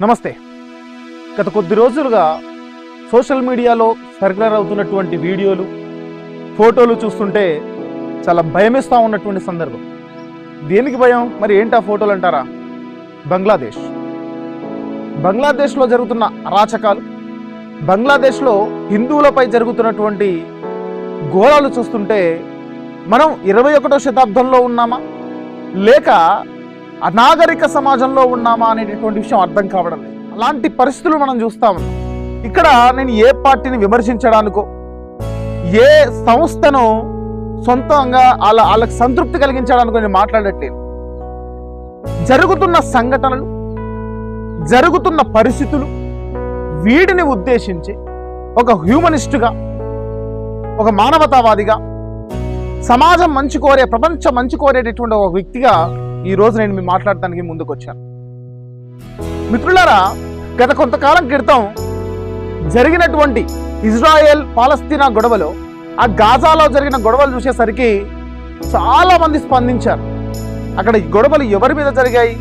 నమస్తే. గత కొద్ది రోజులుగా సోషల్ మీడియాలో సర్క్యులర్ అవుతున్నటువంటి వీడియోలు, ఫోటోలు చూస్తుంటే చాలా భయమేస్తూ ఉన్నటువంటి సందర్భం. దేనికి భయం? మరి ఏంటి ఆ ఫోటోలు అంటారా? బంగ్లాదేశ్లో జరుగుతున్న అరాచకాలు, బంగ్లాదేశ్లో హిందువులపై జరుగుతున్నటువంటి ఘోరాలు చూస్తుంటే మనం 21వ శతాబ్దంలో ఉన్నామా లేక అనాగరిక సమాజంలో ఉన్నామా అనేటటువంటి విషయం అర్థం కావడం లేదు. అలాంటి పరిస్థితులు మనం చూస్తా ఉన్నాం. ఇక్కడ నేను ఏ పార్టీని విమర్శించడానికో, ఏ సంస్థను సొంతంగా వాళ్ళకి సంతృప్తి కలిగించడానికో నేను మాట్లాడట్లేదు. జరుగుతున్న సంఘటనలు, జరుగుతున్న పరిస్థితులు, వీటిని ఉద్దేశించి ఒక హ్యూమనిస్టుగా, ఒక మానవతావాదిగా, సమాజం మంచి కోరే, ప్రపంచం మంచి కోరేటటువంటి ఒక వ్యక్తిగా ఈరోజు నేను మీ మాట్లాడటానికి ముందుకు వచ్చాను. మిత్రులారా, గత కొంతకాలం క్రితం జరిగినటువంటి ఇజ్రాయెల్ పాలస్తీనా గొడవలో, ఆ గాజాలో జరిగిన గొడవలు చూసేసరికి చాలా మంది స్పందించారు. అక్కడ ఈ గొడవలు ఎవరి మీద జరిగాయి?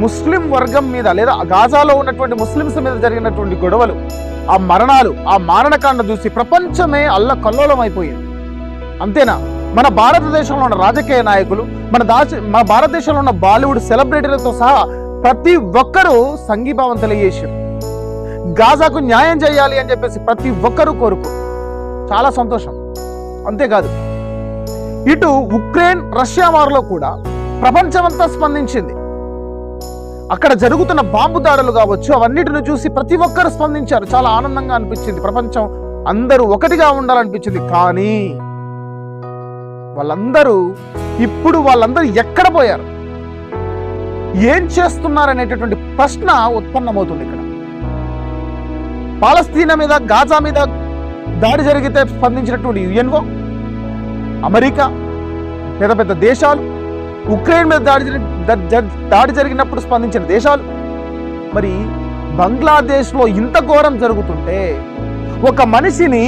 ముస్లిం వర్గం మీద, లేదా గాజాలో ఉన్నటువంటి ముస్లిమ్స్ మీద జరిగినటువంటి గొడవలు, ఆ మరణాలు, ఆ మారణకాండ చూసి ప్రపంచమే అల్లకల్లోలం అయిపోయింది. అంతేనా? మన భారతదేశంలో ఉన్న రాజకీయ నాయకులు, మన భారతదేశంలో ఉన్న బాలీవుడ్ సెలబ్రిటీలతో సహా ప్రతి ఒక్కరూ సంఘీభావం తెలియజేశారు. గాజాకు న్యాయం చేయాలి అని చెప్పేసి ప్రతి ఒక్కరూ కోరుకు. చాలా సంతోషం. అంతేకాదు, ఇటు ఉక్రెయిన్ రష్యా వార్లో కూడా ప్రపంచమంతా స్పందించింది. అక్కడ జరుగుతున్న బాంబు దాడులు కావచ్చు, అవన్నిటిని చూసి ప్రతి ఒక్కరు స్పందించారు. చాలా ఆనందంగా అనిపించింది. ప్రపంచం అందరూ ఒకటిగా ఉండాలనిపించింది. కానీ వాళ్ళందరూ ఎక్కడ పోయారు? ఏం చేస్తున్నారు అనేటటువంటి ప్రశ్న ఉత్పన్నమవుతుంది. ఇక్కడ పాలస్తీనా మీద, గాజా మీద దాడి జరిగితే స్పందించినటువంటి యుఎన్ఓ, అమెరికా, పెద్ద పెద్ద దేశాలు, ఉక్రెయిన్ మీద దాడి జరిగినప్పుడు స్పందించిన దేశాలు, మరి బంగ్లాదేశ్లో ఇంత ఘోరం జరుగుతుంటే ఒక మనిషిని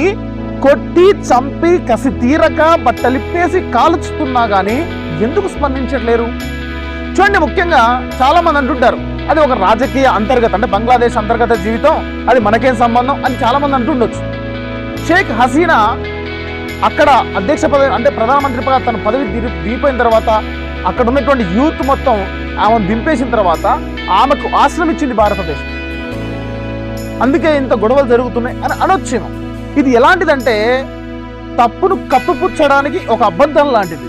కొట్టి చంపి కసి తీరక బట్టలిప్పేసి కాల్చుతున్నా కానీ ఎందుకు స్పందించట్లేరు? చూడండి, ముఖ్యంగా చాలా మంది అంటుంటారు అది ఒక రాజకీయ అంతర్గత, అంటే బంగ్లాదేశ్ అంతర్గత జీవితం, అది మనకేం సంబంధం అని చాలా మంది అంటుండొచ్చు. షేక్ హసీనా అక్కడ అధ్యక్ష పదవి, అంటే ప్రధానమంత్రి తన పదవి దిగిపోయిన తర్వాత అక్కడ ఉన్నటువంటి యూత్ మొత్తం ఆమెను దింపేసిన తర్వాత ఆమెకు ఆశ్రయం ఇచ్చింది భారతదేశం. అందుకే ఇంత గొడవలు జరుగుతున్నాయి అని అనొచ్చేమో. ఇది ఎలాంటిదంటే తప్పును కప్పుపుచ్చడానికి ఒక అబద్ధం లాంటిది.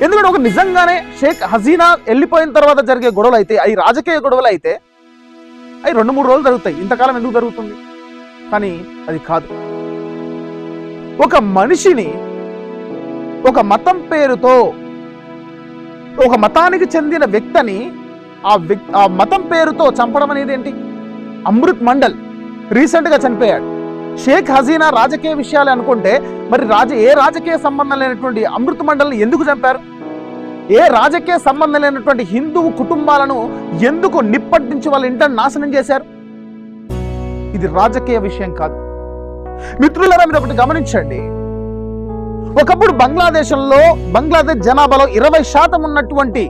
ఎందుకంటే ఒక నిజంగానే షేక్ హసీనా వెళ్ళిపోయిన తర్వాత జరిగే గొడవలు అయితే, అవి రాజకీయ గొడవలు అయితే అవి 2-3 రోజులు జరుగుతాయి. ఇంతకాలం ఎందుకు జరుగుతుంది? కానీ అది కాదు. ఒక మనిషిని ఒక మతం పేరుతో, ఒక మతానికి చెందిన వ్యక్తిని ఆ మతం పేరుతో చంపడం అనేది ఏంటి? అమృత్ మండల్ రీసెంట్గా చనిపోయాడు. షేక్ హసీనా రాజకీయ విషయాలు అనుకుంటే మరి ఏ రాజకీయ సంబంధం లేనటువంటి అమృత్ మండల్ని ఎందుకు చంపారు? ఏ రాజకీయ సంబంధం లేనటువంటి హిందువు కుటుంబాలను ఎందుకు నిప్పటించి వాళ్ళ ఇంటిని నాశనం చేశారు? ఇది రాజకీయ విషయం కాదు. మిత్రులారా, మీరు ఒకటి గమనించండి. ఒకప్పుడు బంగ్లాదేశ్ జనాభాలో 20% ఉన్నటువంటి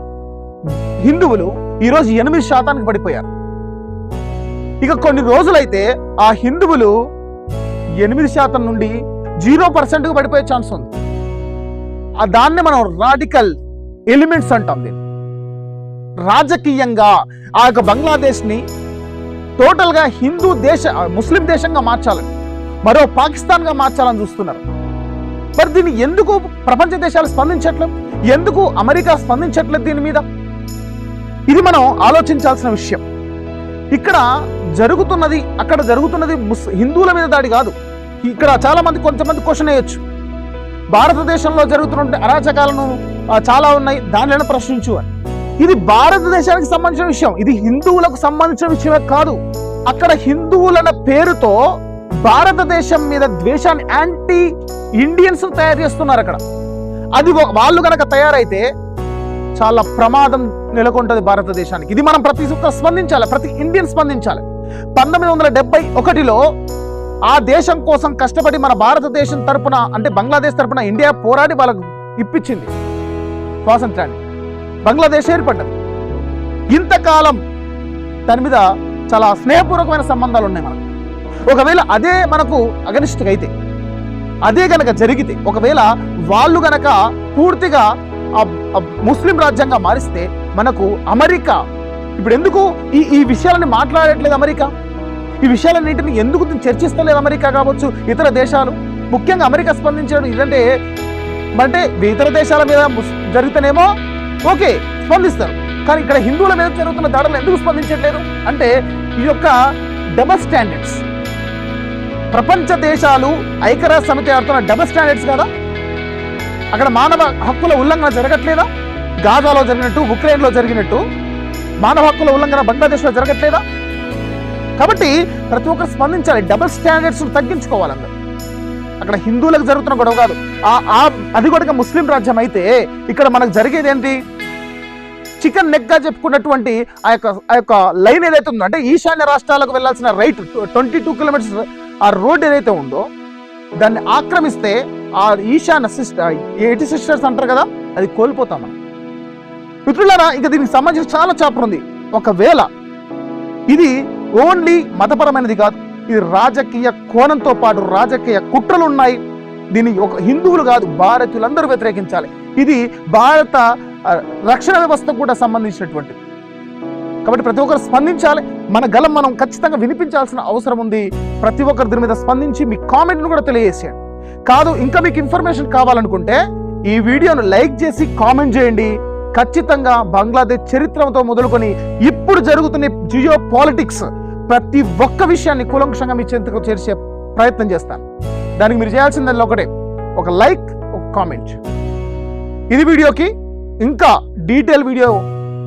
హిందువులు ఈరోజు 8% పడిపోయారు. ఇక కొన్ని రోజులైతే ఆ హిందువులు 8% నుండి 0%కు పడిపోయే ఛాన్స్ ఉంది. దాన్ని మనం రాడికల్ ఎలిమెంట్స్ అంటాం. దీన్ని రాజకీయంగా ఆ యొక్క బంగ్లాదేశ్ని టోటల్గా ముస్లిం దేశంగా మార్చాలని, మరో పాకిస్తాన్గా మార్చాలని చూస్తున్నారు. మరి దీన్ని ఎందుకు ప్రపంచ దేశాలు స్పందించట్లేదు? ఎందుకు అమెరికా స్పందించట్లేదు దీని మీద? ఇది మనం ఆలోచించాల్సిన విషయం. ఇక్కడ అక్కడ జరుగుతున్నది హిందువుల మీద దాడి కాదు. ఇక్కడ కొంతమంది క్వశ్చన్ వేయొచ్చు, భారతదేశంలో జరుగుతున్న అరాచకాలను చాలా ఉన్నాయి, దానిని ప్రశ్నించు అని. ఇది భారతదేశానికి సంబంధించిన విషయం, ఇది హిందువులకు సంబంధించిన విషయమే కాదు. అక్కడ హిందువులన్న పేరుతో భారతదేశం మీద ద్వేషాన్ని, యాంటీ ఇండియన్స్ తయారు చేస్తున్నారు అక్కడ. అది వాళ్ళు కనుక తయారైతే చాలా ప్రమాదం నెలకొంటది భారతదేశానికి. ఇది మనం ప్రతి ఒక్కరు స్పందించాలి, ప్రతి ఇండియన్ స్పందించాలి. 1971లో ఆ దేశం కోసం కష్టపడి మన భారతదేశం తరపున, అంటే బంగ్లాదేశ్ తరపున ఇండియా పోరాడి వాళ్ళకు ఇప్పించింది స్వాతంత్రాన్ని. బంగ్లాదేశ్ ఏర్పడ్డది. ఇంతకాలం దాని మీద చాలా స్నేహపూర్వకమైన సంబంధాలు ఉన్నాయి మనకు. ఒకవేళ అదే మనకు అగనిస్ట్గా అయితే, అదే గనక జరిగితే, ఒకవేళ వాళ్ళు గనక పూర్తిగా ముస్లిం రాజ్యంగా మారిస్తే మనకు అమెరికా ఇప్పుడు ఎందుకు ఈ విషయాలని మాట్లాడట్లేదు? అమెరికా ఈ విషయాలన్నింటినీ ఎందుకు చర్చిస్తలేదు? అమెరికా కావచ్చు, ఇతర దేశాలు, ముఖ్యంగా అమెరికా స్పందించడం ఇదంటే అంటే ఇతర దేశాల మీద జరిగితేనేమో ఓకే స్పందిస్తారు, కానీ ఇక్కడ హిందువుల మీద జరుగుతున్న దాడులు ఎందుకు స్పందించట్లేదు అంటే ఈ యొక్క డబల్ స్టాండర్డ్స్. ప్రపంచ దేశాలు ఐక్యరాజ్య సమితి ఆడుతున్న డబల్ స్టాండర్డ్స్ కదా. అక్కడ మానవ హక్కుల ఉల్లంఘన జరగట్లేదా? గాజాలో జరిగినట్టు, ఉక్రెయిన్లో జరిగినట్టు మానవ హక్కుల ఉల్లంఘన బంగ్లాదేశ్లో జరగట్లేదా? కాబట్టి ప్రతి ఒక్కరు స్పందించాలి. డబుల్ స్టాండర్డ్స్ తగ్గించుకోవాలి అందరూ. అక్కడ హిందువులకు జరుగుతున్న గొడవ కాదు, అది కూడా ముస్లిం రాజ్యం అయితే ఇక్కడ మనకు జరిగేది ఏంటి? చికెన్ నెక్ గా చెప్పుకున్నటువంటి ఆ యొక్క లైన్ ఏదైతే ఉందో, అంటే ఈశాన్య రాష్ట్రాలకు వెళ్లాల్సిన రైట్ 22 కిలోమీటర్స్ ఆ రోడ్ ఏదైతే ఉందో దాన్ని ఆక్రమిస్తే ఆ ఈశాన్య సిస్టర్స్ అంటారు కదా, అది కోల్పోతాం మనం. మిత్రులారా, ఇంకా దీనికి సంబంధించి చాలా చాప్టర్ ఉంది. ఒకవేళ ఇది ఓన్లీ మతపరమైనది కాదు, ఇది రాజకీయ కోణంతో పాటు రాజకీయ కుట్రలు ఉన్నాయి. దీన్ని ఒక హిందువులు కాదు, భారతీయులందరూ వ్యతిరేకించాలి. ఇది భారత రక్షణ వ్యవస్థకు కూడా సంబంధించినటువంటిది. కాబట్టి ప్రతి ఒక్కరు స్పందించాలి. మన గలం మనం ఖచ్చితంగా వినిపించాల్సిన అవసరం ఉంది. ప్రతి ఒక్కరు దీని మీద స్పందించి మీ కామెంట్ను కూడా తెలియజేసేయండి. కాదు ఇంకా మీకు ఇన్ఫర్మేషన్ కావాలనుకుంటే ఈ వీడియోను లైక్ చేసి కామెంట్ చేయండి. ఖచ్చితంగా బంగ్లాదేశ్ చరిత్రతో మొదలుకొని ఇప్పుడు జరుగుతున్న జియో పాలిటిక్స్ ప్రతి ఒక్క విషయాన్ని కూలంకషంగా మీ చెంతకు చేర్చే ప్రయత్నం చేస్తాను. దానికి మీరు చేయాల్సిందల్లా ఒకటే, ఒక లైక్, ఒక కామెంట్. ఇది వీడియోకి. ఇంకా డీటెయిల్ వీడియో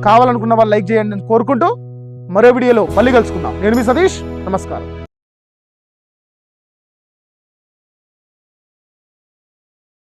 కావాలనుకున్న వాళ్ళు లైక్ చేయండి అని కోరుకుంటూ మరో వీడియోలో మళ్ళీ కలుసుకుందాం. నేను మీ సతీష్, నమస్కారం.